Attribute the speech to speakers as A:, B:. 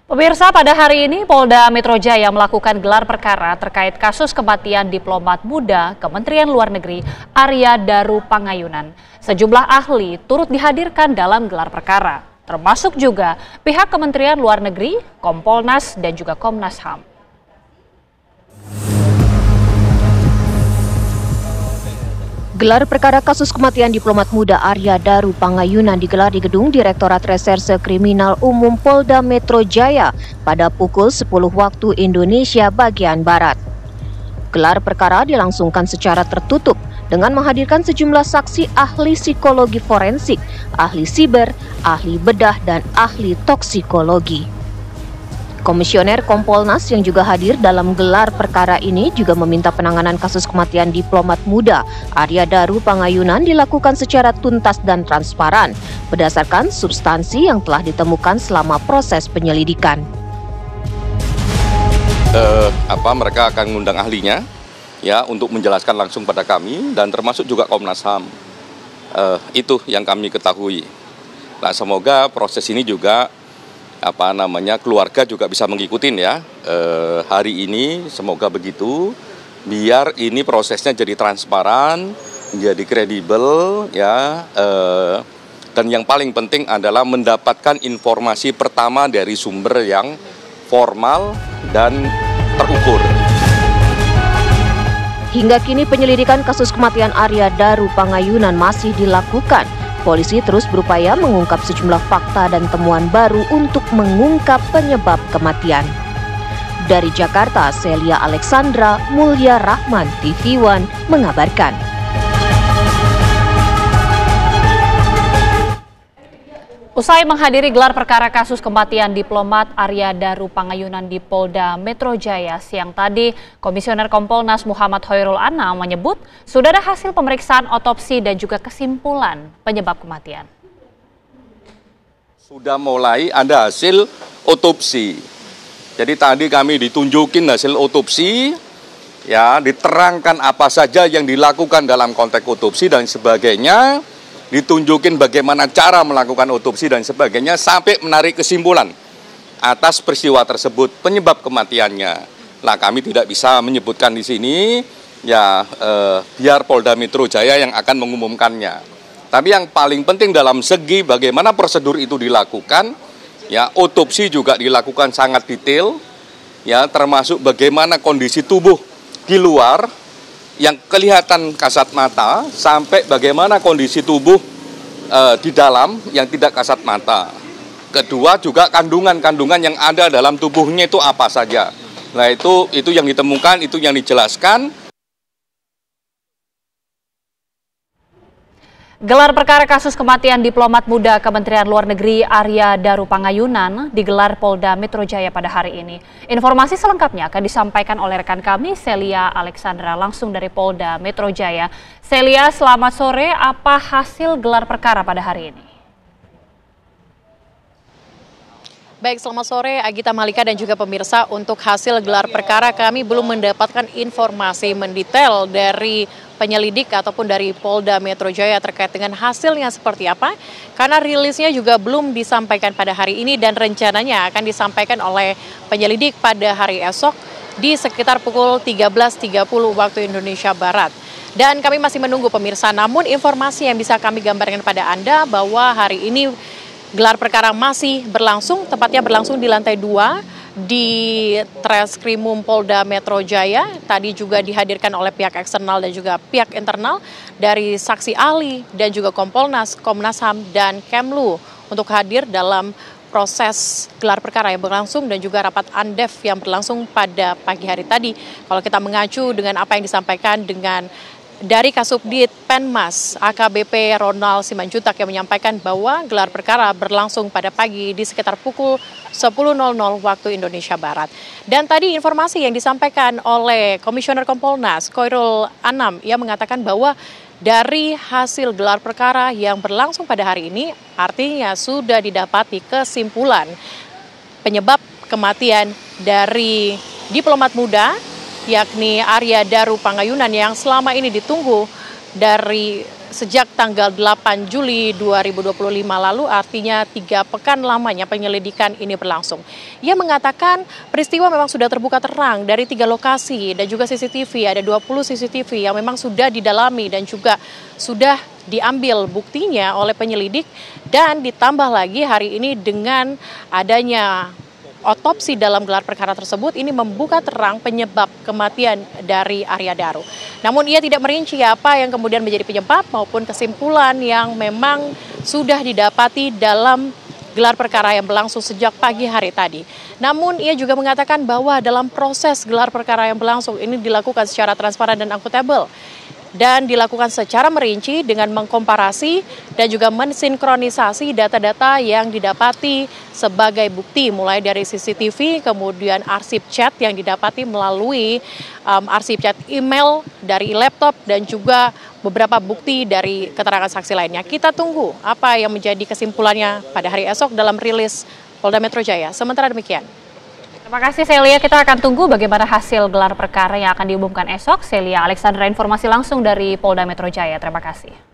A: Pemirsa, pada hari ini Polda Metro Jaya melakukan gelar perkara terkait kasus kematian diplomat muda Kementerian Luar Negeri Arya Daru Pangayunan. Sejumlah ahli turut dihadirkan dalam gelar perkara, termasuk juga pihak Kementerian Luar Negeri, Kompolnas, dan juga Komnas HAM.
B: Gelar perkara kasus kematian diplomat muda Arya Daru Pangayunan digelar di Gedung Direktorat Reserse Kriminal Umum Polda Metro Jaya pada pukul 10 waktu Indonesia bagian Barat. Gelar perkara dilangsungkan secara tertutup dengan menghadirkan sejumlah saksi ahli psikologi forensik, ahli siber, ahli bedah, dan ahli toksikologi. Komisioner Kompolnas yang juga hadir dalam gelar perkara ini juga meminta penanganan kasus kematian diplomat muda Arya Daru Pangayunan dilakukan secara tuntas dan transparan berdasarkan substansi yang telah ditemukan selama proses penyelidikan.
C: Mereka akan mengundang ahlinya ya untuk menjelaskan langsung pada kami dan termasuk juga Komnas HAM. Itu yang kami ketahui. Nah, semoga proses ini juga keluarga juga bisa mengikuti ya hari ini, semoga begitu, biar ini prosesnya jadi transparan, jadi kredibel ya, dan yang paling penting adalah mendapatkan informasi pertama dari sumber yang formal dan terukur.
B: Hingga kini penyelidikan kasus kematian Arya Daru Pangayunan masih dilakukan. Polisi terus berupaya mengungkap sejumlah fakta dan temuan baru untuk mengungkap penyebab kematian. Dari Jakarta, Celia Alexandra Mulya Rahman, TV One, mengabarkan.
A: Usai menghadiri gelar perkara kasus kematian diplomat Arya Daru Pangayunan di Polda Metro Jaya siang tadi, Komisioner Kompolnas Muhammad Hoirul Anam menyebut sudah ada hasil pemeriksaan otopsi dan juga kesimpulan penyebab kematian.
C: Sudah mulai ada hasil otopsi. Jadi tadi kami ditunjukin hasil otopsi, ya diterangkan apa saja yang dilakukan dalam konteks otopsi dan sebagainya. Ditunjukin bagaimana cara melakukan otopsi dan sebagainya sampai menarik kesimpulan atas peristiwa tersebut, penyebab kematiannya. Nah, kami tidak bisa menyebutkan di sini, ya biar Polda Metro Jaya yang akan mengumumkannya. Tapi yang paling penting dalam segi bagaimana prosedur itu dilakukan, ya otopsi juga dilakukan sangat detail, ya termasuk bagaimana kondisi tubuh di luar yang kelihatan kasat mata sampai bagaimana kondisi tubuh di dalam yang tidak kasat mata. Kedua juga kandungan-kandungan yang ada dalam tubuhnya itu apa saja. Nah itu yang ditemukan, itu yang dijelaskan.
A: Gelar perkara kasus kematian diplomat muda Kementerian Luar Negeri Arya Daru Pangayunan digelar Polda Metro Jaya pada hari ini. Informasi selengkapnya akan disampaikan oleh rekan kami Celia Alexandra langsung dari Polda Metro Jaya. Celia, selamat sore. Apa hasil gelar perkara pada hari ini?
D: Baik, selamat sore Agita Malika dan juga pemirsa. Untuk hasil gelar perkara kami belum mendapatkan informasi mendetail dari penyelidik ataupun dari Polda Metro Jaya terkait dengan hasilnya seperti apa. Karena rilisnya juga belum disampaikan pada hari ini dan rencananya akan disampaikan oleh penyelidik pada hari esok di sekitar pukul 13.30 waktu Indonesia Barat. Dan kami masih menunggu pemirsa, namun informasi yang bisa kami gambarkan pada Anda bahwa hari ini gelar perkara masih berlangsung, tepatnya berlangsung di lantai 2 di Treskrimum Polda Metro Jaya. Tadi juga dihadirkan oleh pihak eksternal dan juga pihak internal dari saksi ahli dan juga Kompolnas, Komnas HAM, dan Kemlu untuk hadir dalam proses gelar perkara yang berlangsung dan juga rapat Andef yang berlangsung pada pagi hari tadi. Kalau kita mengacu dengan apa yang disampaikan dari Kasubdit Penmas AKBP Ronald Simanjuntak yang menyampaikan bahwa gelar perkara berlangsung pada pagi di sekitar pukul 10.00 waktu Indonesia Barat. Dan tadi informasi yang disampaikan oleh Komisioner Kompolnas Hoirul Anam yang mengatakan bahwa dari hasil gelar perkara yang berlangsung pada hari ini artinya sudah didapati kesimpulan penyebab kematian dari diplomat muda yakni Arya Daru Pangayunan yang selama ini ditunggu dari sejak tanggal 8 Juli 2025 lalu, artinya 3 pekan lamanya penyelidikan ini berlangsung. Ia mengatakan peristiwa memang sudah terbuka terang dari 3 lokasi dan juga CCTV, ada 20 CCTV yang memang sudah didalami dan juga sudah diambil buktinya oleh penyelidik, dan ditambah lagi hari ini dengan adanya otopsi dalam gelar perkara tersebut ini membuka terang penyebab kematian dari Arya Daru. Namun ia tidak merinci apa yang kemudian menjadi penyebab maupun kesimpulan yang memang sudah didapati dalam gelar perkara yang berlangsung sejak pagi hari tadi. Namun ia juga mengatakan bahwa dalam proses gelar perkara yang berlangsung ini dilakukan secara transparan dan akuntabel, dan dilakukan secara merinci dengan mengkomparasi dan juga mensinkronisasi data-data yang didapati sebagai bukti, mulai dari CCTV, kemudian arsip chat yang didapati melalui arsip chat email dari laptop, dan juga beberapa bukti dari keterangan saksi lainnya. Kita tunggu apa yang menjadi kesimpulannya pada hari esok dalam rilis Polda Metro Jaya. Sementara demikian.
A: Terima kasih Celia, kita akan tunggu bagaimana hasil gelar perkara yang akan diumumkan esok. Celia Alexandra, informasi langsung dari Polda Metro Jaya, terima kasih.